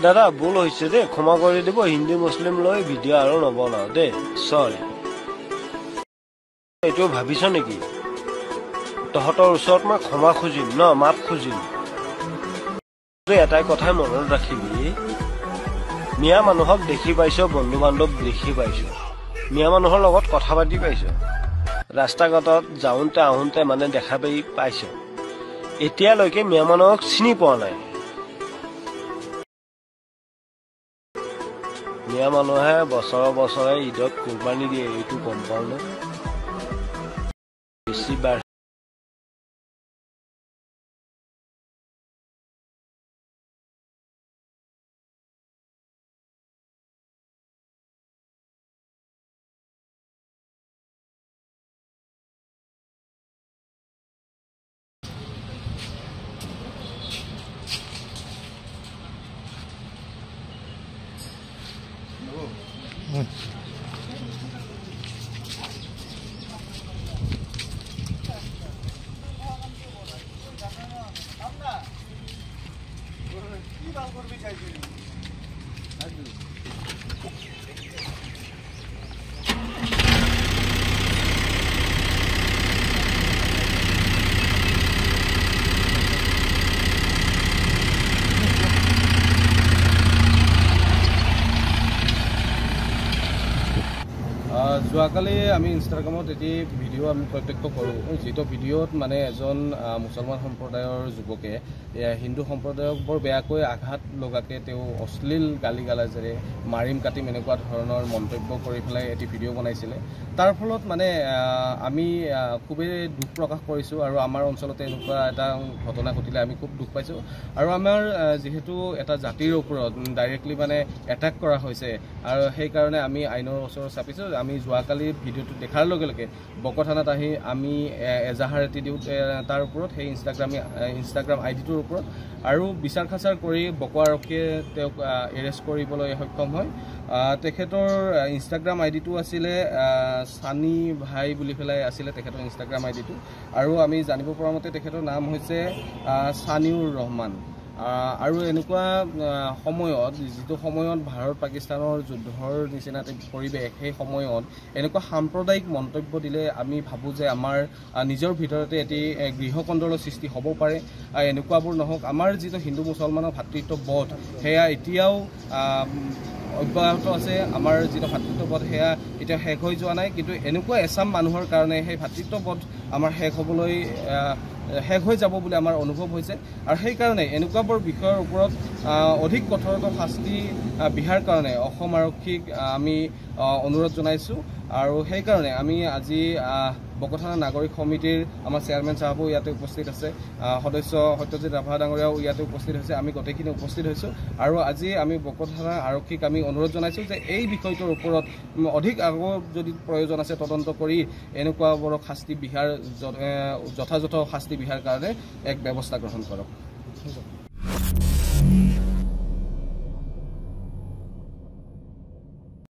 দাদা ভুল হৈছে দে, ক্ষমা কৰি দিব। হিন্দু মুছলিম লৈ ভিডিঅ' আৰু নবনাও দে, চৰি। এইটো ভাবিছ নেকি তহঁতৰ ওচৰত মই ক্ষমা খুজিম ন, মাপ খুজিম? এটাই কথাই মনত ৰাখিবি, মিয়া মানুহক দেখি পাইছ, বন্ধু বান্ধৱ দেখি পাইছ, মিয়া মানুহৰ লগত কথা পাতি পাইছ, ৰাস্তা ঘাটত যাওঁতে আহোঁতে মানে দেখা পাইছ, এতিয়ালৈকে মিয়া মানুহক চিনি পোৱা নাই। মিয়া মানুহে বছৰে বছৰে ঈদত কুৰবানী দিয়ে, এইটো গম পাওঁ নে? বেছি বাৰ যোৱাকালি আমি ইনষ্টাগ্ৰামত এটি ভিডিঅ' আমি প্ৰত্যক্ষ কৰোঁ, যিটো ভিডিঅ'ত মানে এজন মুছলমান সম্প্ৰদায়ৰ যুৱকে হিন্দু সম্প্ৰদায়ক বৰ বেয়াকৈ আঘাত লগাকৈ তেওঁ অশ্লীল গালি গালাজেৰে মাৰিম কাটিম এনেকুৱা ধৰণৰ মন্তব্য কৰি পেলাই এটি ভিডিঅ' বনাইছিলে। তাৰ ফলত মানে আমি খুবেই দুখ প্ৰকাশ কৰিছোঁ আৰু আমাৰ অঞ্চলতে এনেকুৱা এটা ঘটনা ঘটিলে আমি খুব দুখ পাইছোঁ। আৰু আমাৰ যিহেতু এটা জাতিৰ ওপৰত ডাইৰেক্টলি মানে এটাক কৰা হৈছে আৰু সেইকাৰণে আমি আইনৰ ওচৰত চাপিছোঁ। আমি যোৱাকালি ভিডিঅ'টো দেখাৰ লগে লগে বকো থানাত আহি আমি এজাহাৰ এটি দিওঁ তাৰ ওপৰত, সেই ইনষ্টাগ্ৰাম আইডিটোৰ ওপৰত, আৰু বিচাৰ খাচাৰ কৰি বকো আৰক্ষীয়ে তেওঁক এৰেষ্ট কৰিবলৈ সক্ষম হয়। তেখেতৰ ইনষ্টাগ্ৰাম আইডিটো আছিলে সানি ভাই বুলি পেলাই আছিলে তেখেতৰ ইনষ্টাগ্ৰাম আইডিটো, আৰু আমি জানিব পৰা মতে তেখেতৰ নাম হৈছে সানিউৰ ৰহমান। আৰু এনেকুৱা সময়ত, যিটো সময়ত ভাৰত পাকিস্তানৰ যুদ্ধৰ নিচিনা পৰিৱেশ, সেই সময়ত এনেকুৱা সাম্প্ৰদায়িক মন্তব্য দিলে আমি ভাবোঁ যে আমাৰ নিজৰ ভিতৰতে এটি গৃহকন্দলৰ সৃষ্টি হ'ব পাৰে। এনেকুৱাবোৰ নহওক। আমাৰ যিটো হিন্দু মুছলমানৰ ভাতৃত্ববোধ সেয়া এতিয়াও অব্যাহত আছে। আমাৰ যিটো ভাতৃত্ববোধ সেয়া এতিয়া শেষ হৈ যোৱা নাই, কিন্তু এনেকুৱা এচাম মানুহৰ কাৰণে সেই ভাতৃত্ববোধ আমাৰ শেষ হৈ যাব বুলি আমাৰ অনুভৱ হৈছে। আৰু সেইকাৰণে এনেকুৱাবোৰ বিষয়ৰ ওপৰত অধিক কঠোৰতৰ শাস্তি বিহাৰ কাৰণে অসম আৰক্ষীক আমি অনুৰোধ জনাইছোঁ। আৰু সেইকাৰণে আমি আজি বকো থানা নাগৰিক সমিতিৰ আমাৰ চেয়াৰমেন চাহাবো ইয়াতে উপস্থিত আছে, সদস্য সত্যজিৎ ৰাভা ডাঙৰীয়াও ইয়াতে উপস্থিত হৈছে, আমি গোটেইখিনি উপস্থিত হৈছোঁ। আৰু আজি আমি বকো থানা আৰক্ষীক আমি অনুৰোধ জনাইছোঁ যে এই বিষয়টোৰ ওপৰত অধিক আগৰ যদি প্ৰয়োজন আছে তদন্ত কৰি এনেকুৱাবোৰক শাস্তি বিহাৰ, যথাযথ শাস্তি বিহাৰ কাৰণে এক ব্যৱস্থা গ্ৰহণ কৰক।